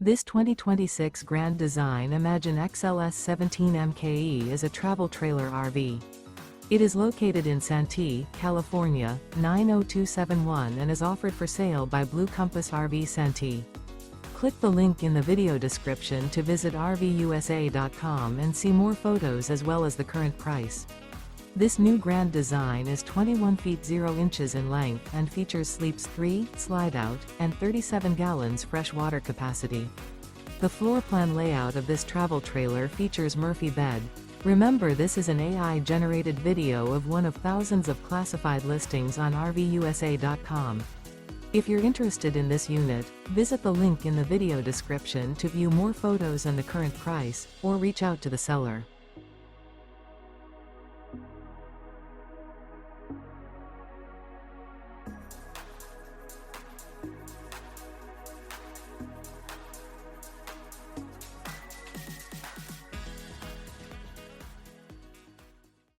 This 2026 Grand Design Imagine XLS 17 MKE is a travel trailer RV. It is located in Santee, California, 90271 and is offered for sale by Blue Compass RV Santee. Click the link in the video description to visit RVUSA.com and see more photos as well as the current price. This new Grand Design is 21 feet 0 inches in length and features sleeps 3, Slideout, and 37 gallons fresh water capacity. The floor plan layout of this travel trailer features Murphy bed. Remember, this is an AI-generated video of one of thousands of classified listings on RVUSA.com. If you're interested in this unit, visit the link in the video description to view more photos and the current price, or reach out to the seller.